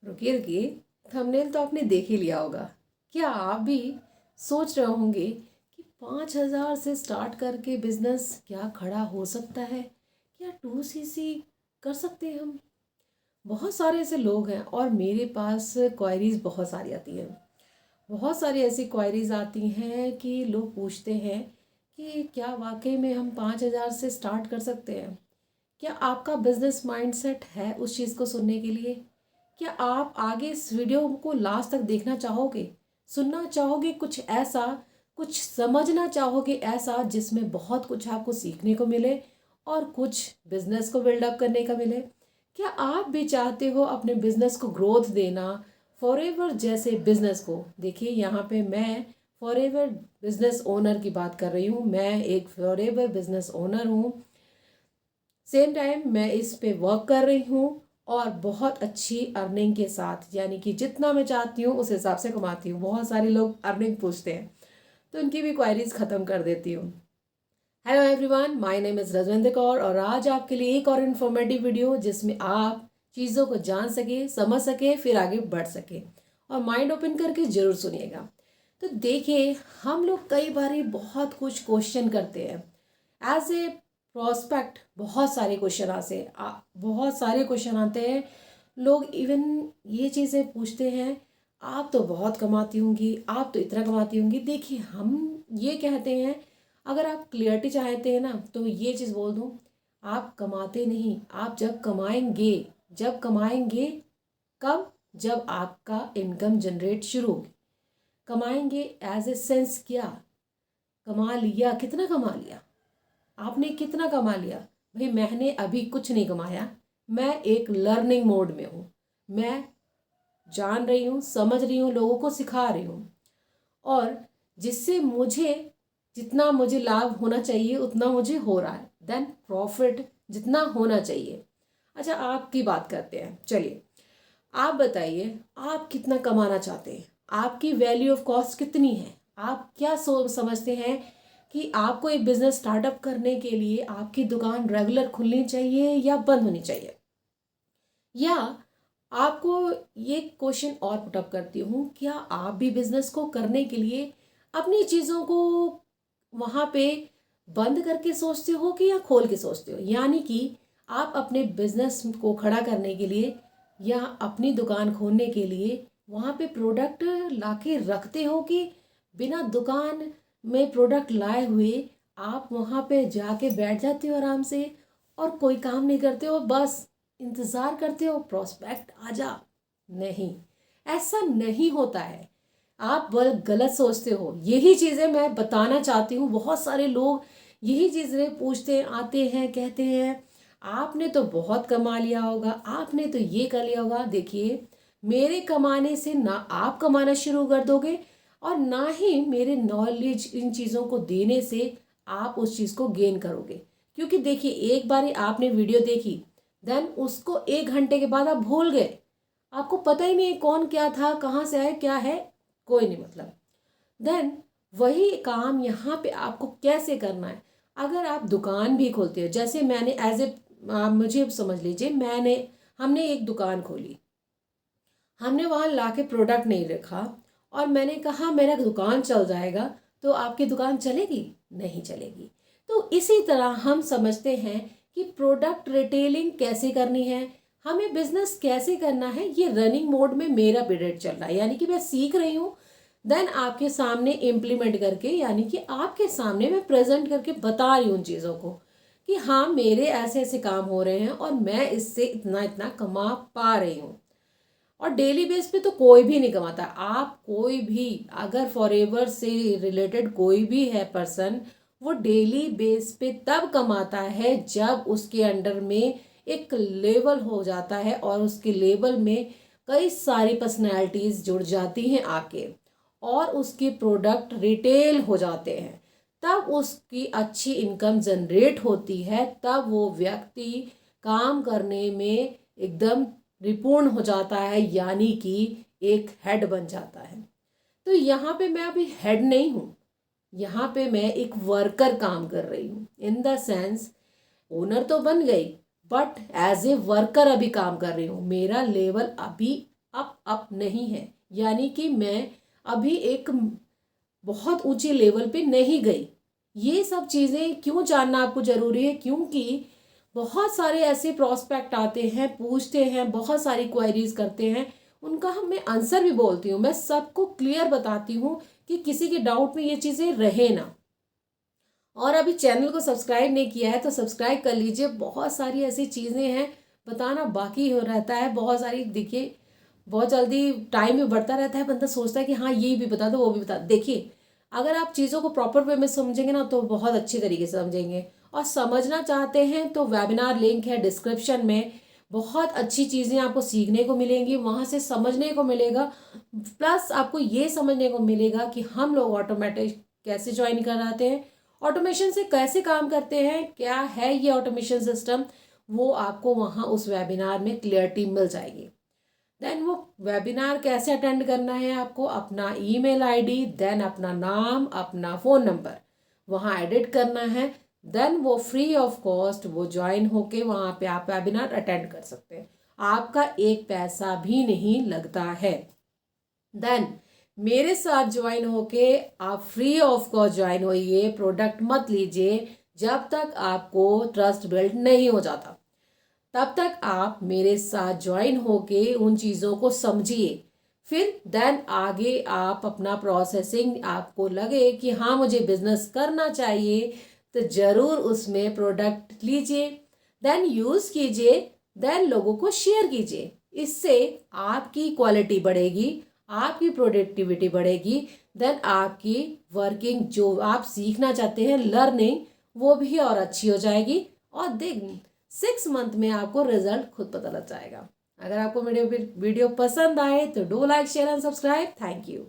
रुकिए रुकिए, थंबनेल तो आपने देख ही लिया होगा। क्या आप भी सोच रहे होंगे कि 5,000 से स्टार्ट करके बिजनेस क्या खड़ा हो सकता है? क्या 2cc कर सकते हैं हम? बहुत सारे ऐसे लोग हैं और मेरे पास क्वायरीज बहुत सारी आती हैं। बहुत सारी ऐसी क्वायरीज आती हैं कि लोग पूछते हैं कि क्या वाकई में हम 5,000 से स्टार्ट कर सकते हैं? क्या आपका बिजनेस माइंडसेट है उस चीज़ को सुनने के लिए? क्या आप आगे इस वीडियो को लास्ट तक देखना चाहोगे? सुनना चाहोगे कुछ ऐसा, कुछ समझना चाहोगे ऐसा जिसमें बहुत कुछ आपको सीखने को मिले और कुछ बिजनेस को बिल्डअप करने का मिले? क्या आप भी चाहते हो अपने बिजनेस को ग्रोथ देना, फॉरएवर जैसे बिजनेस को? देखिए, यहाँ पे मैं फॉरएवर बिजनेस ओनर की बात कर रही हूँ। मैं एक फॉरएवर बिजनेस ओनर हूँ। सेम टाइम मैं इस पे वर्क कर रही हूँ और बहुत अच्छी अर्निंग के साथ, यानी कि जितना मैं चाहती हूँ उस हिसाब से कमाती हूँ। बहुत सारे लोग अर्निंग पूछते हैं तो उनकी भी क्वायरीज ख़त्म कर देती हूँ। Hello everyone, my name is Rajvinder Kaur और आज आपके लिए एक और इन्फॉर्मेटिव वीडियो जिसमें आप चीज़ों को जान सके, समझ सके, फिर आगे बढ़ सके। और माइंड ओपन करके ज़रूर सुनिएगा। तो देखिए, हम लोग कई बार बहुत कुछ क्वेश्चन करते हैं एज ए प्रोस्पेक्ट। बहुत सारे क्वेश्चन आते हैं। लोग इवन ये चीज़ें पूछते हैं, आप तो बहुत कमाती होंगी, आप तो इतना कमाती होंगी। देखिए, हम ये कहते हैं, अगर आप क्लियरिटी चाहते हैं ना तो ये चीज़ बोल दूँ, आप कमाते नहीं, आप जब कमाएंगे कब? जब आपका इनकम जनरेट शुरू होगी। कमाएंगे एज ए सेंस क्या? कमा लिया, कितना कमा लिया आपने? कितना कमा लिया? भाई, मैंने अभी कुछ नहीं कमाया। मैं एक लर्निंग मोड में हूँ। मैं जान रही हूँ, समझ रही हूँ, लोगों को सिखा रही हूँ और जिससे मुझे जितना मुझे लाभ होना चाहिए उतना मुझे हो रहा है। देन प्रॉफिट जितना होना चाहिए। अच्छा, आपकी बात करते हैं। चलिए, आप बताइए, आप कितना कमाना चाहते हैं? आपकी वैल्यू ऑफ कॉस्ट कितनी है? आप क्या समझते हैं कि आपको एक बिजनेस स्टार्टअप करने के लिए आपकी दुकान रेगुलर खुलनी चाहिए या बंद होनी चाहिए? या आपको ये क्वेश्चन और पुटअप करती हूँ, क्या आप भी बिजनेस को करने के लिए अपनी चीज़ों को वहाँ पे बंद करके सोचते हो कि या खोल के सोचते हो? यानी कि आप अपने बिजनेस को खड़ा करने के लिए या अपनी दुकान खोलने के लिए वहाँ पे प्रोडक्ट लाके रखते हो कि बिना दुकान में प्रोडक्ट लाए हुए आप वहाँ पे जाके बैठ जाते हो आराम से और कोई काम नहीं करते हो, बस इंतज़ार करते हो प्रॉस्पेक्ट आ जा? नहीं, ऐसा नहीं होता है। आप गलत सोचते हो। यही चीज़ें मैं बताना चाहती हूँ। बहुत सारे लोग यही चीज़ें पूछते आते हैं, कहते हैं आपने तो बहुत कमा लिया होगा, आपने तो ये कर लिया होगा। देखिए, मेरे कमाने से ना आप कमाना शुरू कर दोगे और ना ही मेरे नॉलेज इन चीज़ों को देने से आप उस चीज़ को गेन करोगे। क्योंकि देखिए, एक बार आपने वीडियो देखी, देन उसको 1 घंटे के बाद आप भूल गए। आपको पता ही नहीं कौन क्या था, कहाँ से आया, क्या है, कोई नहीं मतलब। देन वही काम यहाँ पे आपको कैसे करना है? अगर आप दुकान भी खोलते हो, जैसे मैंने एज ए, आप मुझे समझ लीजिए, हमने एक दुकान खोली, हमने वहाँ लाके प्रोडक्ट नहीं रखा और मैंने कहा मेरा दुकान चल जाएगा, तो आपकी दुकान चलेगी? नहीं चलेगी। तो इसी तरह हम समझते हैं कि प्रोडक्ट रिटेलिंग कैसे करनी है, हमें बिजनेस कैसे करना है। ये रनिंग मोड में मेरा पीरियड चल रहा है, यानी कि मैं सीख रही हूँ। देन आपके सामने इम्प्लीमेंट करके, यानी कि आपके सामने मैं प्रेजेंट करके बता रही हूँ उन चीज़ों को कि हाँ, मेरे ऐसे ऐसे काम हो रहे हैं और मैं इससे इतना इतना कमा पा रही हूँ। और डेली बेस पे तो कोई भी नहीं कमाता। आप कोई भी, अगर फॉरएवर से रिलेटेड कोई भी है पर्सन, वो डेली बेस पे तब कमाता है जब उसके अंडर में एक लेवल हो जाता है और उसके लेवल में कई सारी पर्सनैलिटीज़ जुड़ जाती हैं आके और उसके प्रोडक्ट रिटेल हो जाते हैं। तब उसकी अच्छी इनकम जनरेट होती है, तब वो व्यक्ति काम करने में एकदम रिपूर्ण हो जाता है, यानी कि एक हेड बन जाता है। तो यहाँ पे मैं अभी हेड नहीं हूँ, यहाँ पे मैं एक वर्कर काम कर रही हूँ। इन द सेंस, ओनर तो बन गई बट एज ए वर्कर अभी काम कर रही हूँ। मेरा लेवल अभी अप नहीं है, यानी कि मैं अभी एक बहुत ऊंचे लेवल पे नहीं गई। ये सब चीज़ें क्यों जानना आपको ज़रूरी है, क्योंकि बहुत सारे ऐसे प्रोस्पेक्ट आते हैं, पूछते हैं, बहुत सारी क्वेरीज करते हैं, उनका मैं आंसर भी बोलती हूँ, मैं सबको क्लियर बताती हूँ कि किसी के डाउट में ये चीज़ें रहे ना। और अभी चैनल को सब्सक्राइब नहीं किया है तो सब्सक्राइब कर लीजिए। बहुत सारी ऐसी चीज़ें हैं, बताना बाकी हो रहता है बहुत सारी। देखिए बहुत जल्दी टाइम भी बढ़ता रहता है, बंदा सोचता है कि हाँ ये भी बता दो वो भी बता दो। देखिए अगर आप चीज़ों को प्रॉपर वे में समझेंगे ना तो बहुत अच्छी तरीके से समझेंगे। और समझना चाहते हैं तो वेबिनार लिंक है डिस्क्रिप्शन में, बहुत अच्छी चीज़ें आपको सीखने को मिलेंगी, वहाँ से समझने को मिलेगा। प्लस आपको ये समझने को मिलेगा कि हम लोग ऑटोमेटिक कैसे ज्वाइन कराते हैं, ऑटोमेशन से कैसे काम करते हैं, क्या है ये ऑटोमेशन सिस्टम, वो आपको वहाँ उस वेबिनार में क्लियरिटी मिल जाएगी। देन वो वेबिनार कैसे अटेंड करना है, आपको अपना ईमेल आईडी, देन अपना नाम, अपना फ़ोन नंबर वहाँ एडिट करना है। देन वो फ्री ऑफ कॉस्ट वो ज्वाइन होके वहाँ पे आप वेबिनार अटेंड कर सकते हैं, आपका एक पैसा भी नहीं लगता है। देन मेरे साथ ज्वाइन होके आप फ्री ऑफ कॉस्ट ज्वाइन होइए, प्रोडक्ट मत लीजिए जब तक आपको ट्रस्ट बिल्ड नहीं हो जाता। तब तक आप मेरे साथ ज्वाइन होके उन चीज़ों को समझिए, फिर देन आगे आप अपना प्रोसेसिंग, आपको लगे कि हाँ मुझे बिजनेस करना चाहिए तो ज़रूर उसमें प्रोडक्ट लीजिए, देन यूज़ कीजिए, देन लोगों को शेयर कीजिए। इससे आपकी क्वालिटी बढ़ेगी, आपकी प्रोडक्टिविटी बढ़ेगी, देन आपकी वर्किंग जो आप सीखना चाहते हैं लर्निंग वो भी और अच्छी हो जाएगी। और देख 6 मंथ में आपको रिजल्ट खुद पता लग जाएगा। अगर आपको मेरे वीडियो पसंद आए तो do like share and subscribe. Thank you.